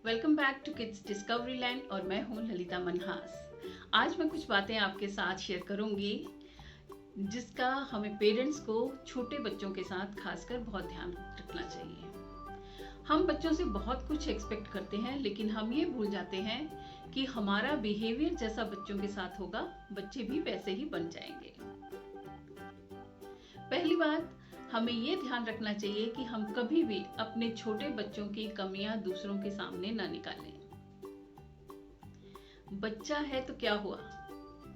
Welcome back to kids discovery land और मैं हूं ललिता मनहास। आज मैं कुछ बातें आपके साथ शेयर करूंगी जिसका हमें पेरेंट्स को छोटे बच्चों के साथ खासकर बहुत ध्यान रखना चाहिए। हम बच्चों से बहुत कुछ एक्सपेक्ट करते हैं, लेकिन हम ये भूल जाते हैं कि हमारा बिहेवियर जैसा बच्चों के साथ होगा, बच्चे भी वैसे ही बन जाएंगे। पहली बात, हमें ये ध्यान रखना चाहिए कि हम कभी भी अपने छोटे बच्चों की कमियां दूसरों के सामने ना निकालें। बच्चा है तो क्या हुआ,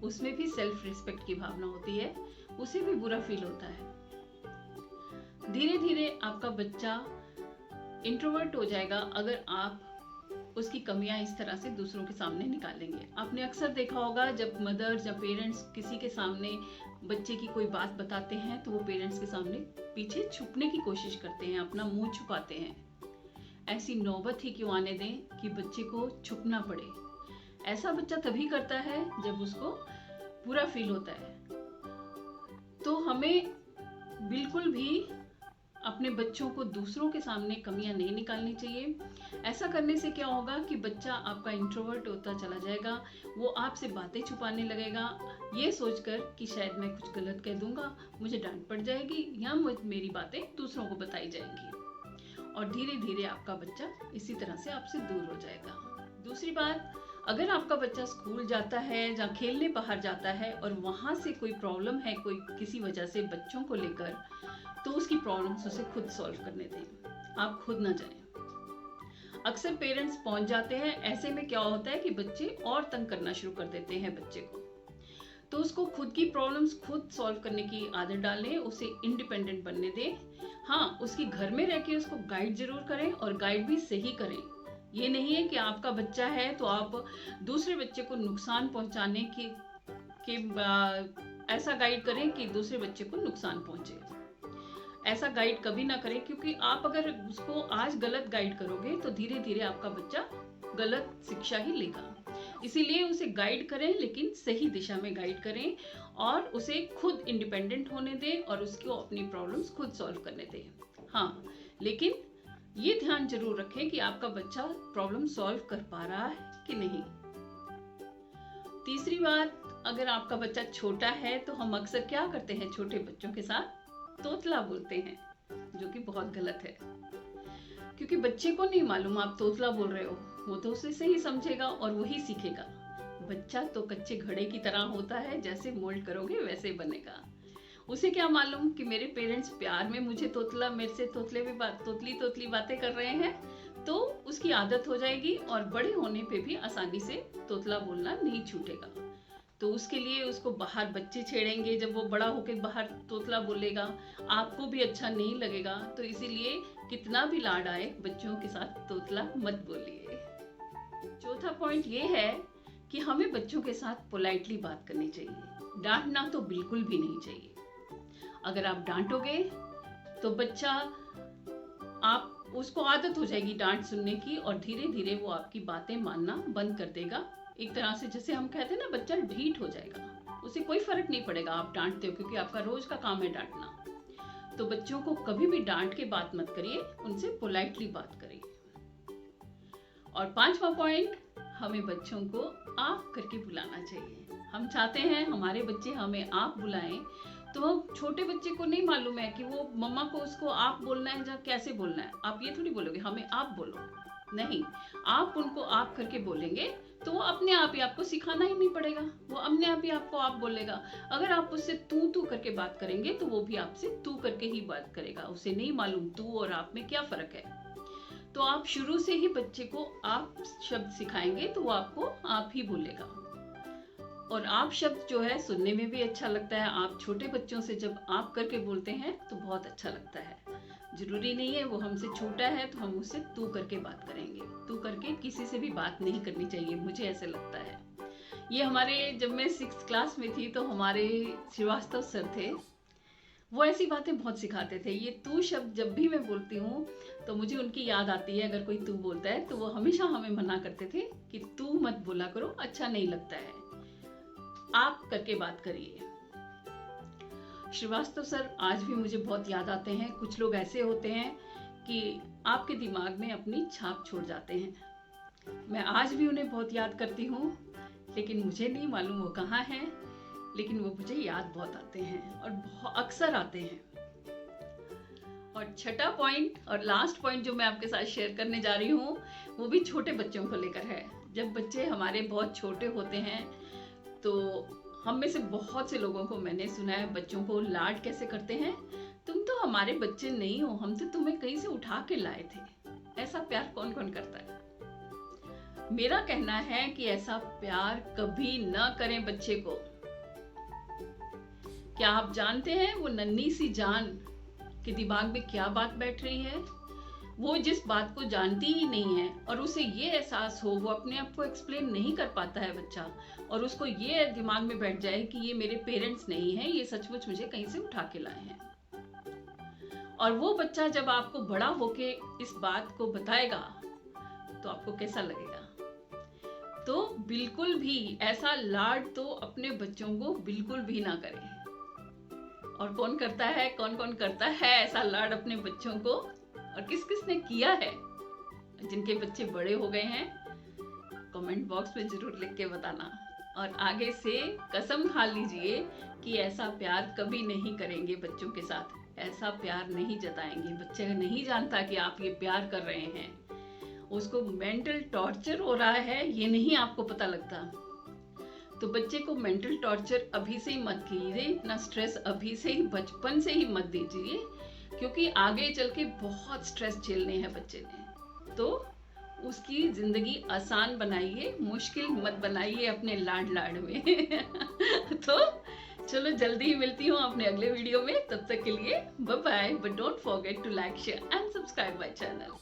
उसमें भी सेल्फ रिस्पेक्ट की भावना होती है, उसे भी बुरा फील होता है। धीरे धीरे आपका बच्चा इंट्रोवर्ट हो जाएगा अगर आप उसकी कमियां इस तरह से दूसरों के सामने निकालेंगे। आपने अक्सर देखा होगा जब मदर्स या पेरेंट्स किसी के सामने बच्चे की कोई बात बताते हैं तो वो पेरेंट्स के सामने पीछे छुपने की कोशिश करते हैं, अपना मुंह छुपाते हैं। ऐसी नौबत ही क्यों आने दें कि बच्चे को छुपना पड़े। ऐसा बच्चा तभी करता है जब उसको बुरा फील होता है। तो हमें बिल्कुल भी अपने बच्चों को दूसरों के सामने कमियां नहीं निकालनी चाहिए। ऐसा करने से क्या होगा कि बच्चा आपका इंट्रोवर्ट होता चला जाएगा, वो आपसे बातें छुपाने लगेगा, ये सोचकर कि शायद मैं कुछ गलत कह दूंगा, मुझे डांट पड़ जाएगी या मेरी बातें दूसरों को बताई जाएंगी, और धीरे धीरे आपका बच्चा इसी तरह से आपसे दूर हो जाएगा। दूसरी बात, अगर आपका बच्चा स्कूल जाता है या खेलने बाहर जाता है और वहां से कोई प्रॉब्लम है, कोई किसी वजह से बच्चों को लेकर, तो उसकी प्रॉब्लम्स उसे खुद सॉल्व करने दें, आप खुद ना जाएं। अक्सर पेरेंट्स पहुंच जाते हैं, ऐसे में क्या होता है कि बच्चे और तंग करना शुरू कर देते हैं बच्चे को। तो उसको खुद की प्रॉब्लम्स खुद सॉल्व करने की आदत डालें, उसे इंडिपेंडेंट बनने दें। हाँ, उसकी घर में रह के उसको गाइड जरूर करें, और गाइड भी सही करें। ये नहीं है कि आपका बच्चा है तो आप दूसरे बच्चे को नुकसान पहुंचाने के ऐसा गाइड करें कि दूसरे बच्चे को नुकसान पहुंचे। ऐसा गाइड कभी ना करें, क्योंकि आप अगर उसको आज गलत गाइड करोगे तो धीरे धीरे आपका बच्चा गलत शिक्षा ही लेगा। इसीलिए उसे गाइड करें, लेकिन सही दिशा में गाइड करें, और उसे खुद इंडिपेंडेंट होने दें और उसको अपनी प्रॉब्लम्स खुद सॉल्व करने दें। हाँ, लेकिन ये ध्यान जरूर रखें कि आपका बच्चा प्रॉब्लम सॉल्व कर पा रहा है कि नहीं। तीसरी बात, अगर आपका बच्चा छोटा है तो हम अक्सर क्या करते हैं, छोटे बच्चों के साथ तोतला बोलते हैं, जो कि बहुत गलत है। क्योंकि बच्चे को नहीं मालूम आप तोतला बोल रहे हो, वो तो उसे सही समझेगा और वही सीखेगा। बच्चा तो कच्चे घड़े की तरह होता है, जैसे मोल्ड करोगे वैसे बनेगा। उसे क्या मालूम कि मेरे पेरेंट्स प्यार में मुझे तोतला, मेरे से तोतली बातें कर रहे हैं, तो उसकी आदत हो जाएगी और बड़े होने पे भी आसानी से तोतला बोलना नहीं छूटेगा। तो उसके लिए उसको बाहर बच्चे छेड़ेंगे, जब वो बड़ा होकर बाहर तोतला बोलेगा आपको भी अच्छा नहीं लगेगा। तो इसीलिए कितना भी लाड आए, बच्चों के साथ तोतला मत बोलिए। चौथा पॉइंट ये है कि हमें बच्चों के साथ पोलाइटली बात करनी चाहिए, डांटना तो बिल्कुल भी नहीं चाहिए। अगर आप डांटोगे तो बच्चा, आप उसको आदत हो जाएगी डांट सुनने की, और धीरे धीरे वो आपकी बातें मानना बंद कर देगा। एक तरह से जैसे हम कहते हैं ना, बच्चा ढीठ हो जाएगा, उसे कोई फर्क नहीं पड़ेगा आप डांटते हो, क्योंकि आपका रोज का काम है डांटना। तो बच्चों को कभी भी डांट के बात मत करिए, उनसे पोलाइटली बात करिए। और पांचवा पॉइंट, हमें बच्चों को आप करके बुलाना चाहिए। हम चाहते हैं हमारे बच्चे हमें आप बुलाएं, तो छोटे बच्चे को नहीं मालूम है कि वो मम्मा को उसको आप बोलना है या कैसे बोलना है। आप ये थोड़ी बोलोगे हमें आप बोलो, नहीं, आप उनको आप करके बोलेंगे तो वो अपने आप ही, आपको सिखाना ही नहीं पड़ेगा, वो अपने आप ही आपको आप बोलेगा। अगर आप उससे तू करके बात करेंगे तो वो भी आपसे तू करके ही बात करेगा, उसे नहीं मालूम तू और आप में क्या फर्क है। तो आप शुरू से ही बच्चे को आप शब्द सिखाएंगे तो वो आपको आप ही बोलेगा। और आप शब्द जो है सुनने में भी अच्छा लगता है। आप छोटे बच्चों से जब आप करके बोलते हैं तो बहुत अच्छा लगता है। जरूरी नहीं है वो हमसे छोटा है तो हम उससे तू करके बात करेंगे। तू करके किसी से भी बात नहीं करनी चाहिए, मुझे ऐसे लगता है। ये हमारे, जब मैं 6th क्लास में थी तो हमारे श्रीवास्तव सर थे, वो ऐसी बातें बहुत सिखाते थे। ये तू शब्द जब भी मैं बोलती हूँ तो मुझे उनकी याद आती है। अगर कोई तू बोलता है तो वो हमेशा हमें मना करते थे कि तू मत बोला करो, अच्छा नहीं लगता है, आप करके बात करिए। श्रीवास्तव सर आज भी मुझे बहुत याद आते हैं। कुछ लोग ऐसे होते हैं कि आपके दिमाग में अपनी छाप छोड़ जाते हैं। मैं आज भी उन्हें बहुत याद करती हूँ, लेकिन मुझे नहीं मालूम वो कहाँ हैं, लेकिन वो मुझे याद बहुत आते हैं और बहुत अक्सर आते हैं। और छठा पॉइंट और लास्ट पॉइंट जो मैं आपके साथ शेयर करने जा रही हूँ, वो भी छोटे बच्चों को लेकर है। जब बच्चे हमारे बहुत छोटे होते हैं तो हम में से बहुत से लोगों को मैंने सुना है बच्चों को लाड कैसे करते हैं, तुम तो हमारे बच्चे नहीं हो, हम तो तुम्हें कहीं से उठा के लाए थे। ऐसा प्यार कौन कौन करता है? मेरा कहना है कि ऐसा प्यार कभी न करें बच्चे को। क्या आप जानते हैं वो नन्ही सी जान के दिमाग में क्या बात बैठ रही है? वो जिस बात को जानती ही नहीं है और उसे ये एहसास हो, वो अपने आप को एक्सप्लेन नहीं कर पाता है बच्चा, और उसको ये दिमाग में बैठ जाए कि ये मेरे पेरेंट्स नहीं हैं, ये सचमुच मुझे कहीं से उठा के लाए हैं। और वो बच्चा जब आपको बड़ा होके इस बात को बताएगा तो आपको कैसा लगेगा? तो बिल्कुल भी ऐसा लाड तो अपने बच्चों को बिल्कुल भी ना करें। और कौन करता है, कौन कौन करता है ऐसा लाड अपने बच्चों को, और किस किस ने किया है? जिनके बच्चे बड़े हो गए हैं कमेंट बॉक्स में जरूर लिख के बताना। और आगे से कसम खा लीजिए कि ऐसा प्यार कभी नहीं करेंगे बच्चों के साथ, ऐसा प्यार नहीं जताएंगे। बच्चे नहीं जानता कि आप ये प्यार कर रहे हैं, उसको मेंटल टॉर्चर हो रहा है ये नहीं आपको पता लगता। तो बच्चे को मेंटल टॉर्चर अभी से ही मत कीजिए, इतना स्ट्रेस अभी से ही बचपन से ही मत दीजिए, क्योंकि आगे चल के बहुत स्ट्रेस झेलने हैं बच्चे ने। तो उसकी जिंदगी आसान बनाइए, मुश्किल मत बनाइए अपने लाड में। तो चलो जल्दी ही मिलती हूँ अपने अगले वीडियो में, तब तक के लिए bye bye. But don't forget to like, share and subscribe my channel.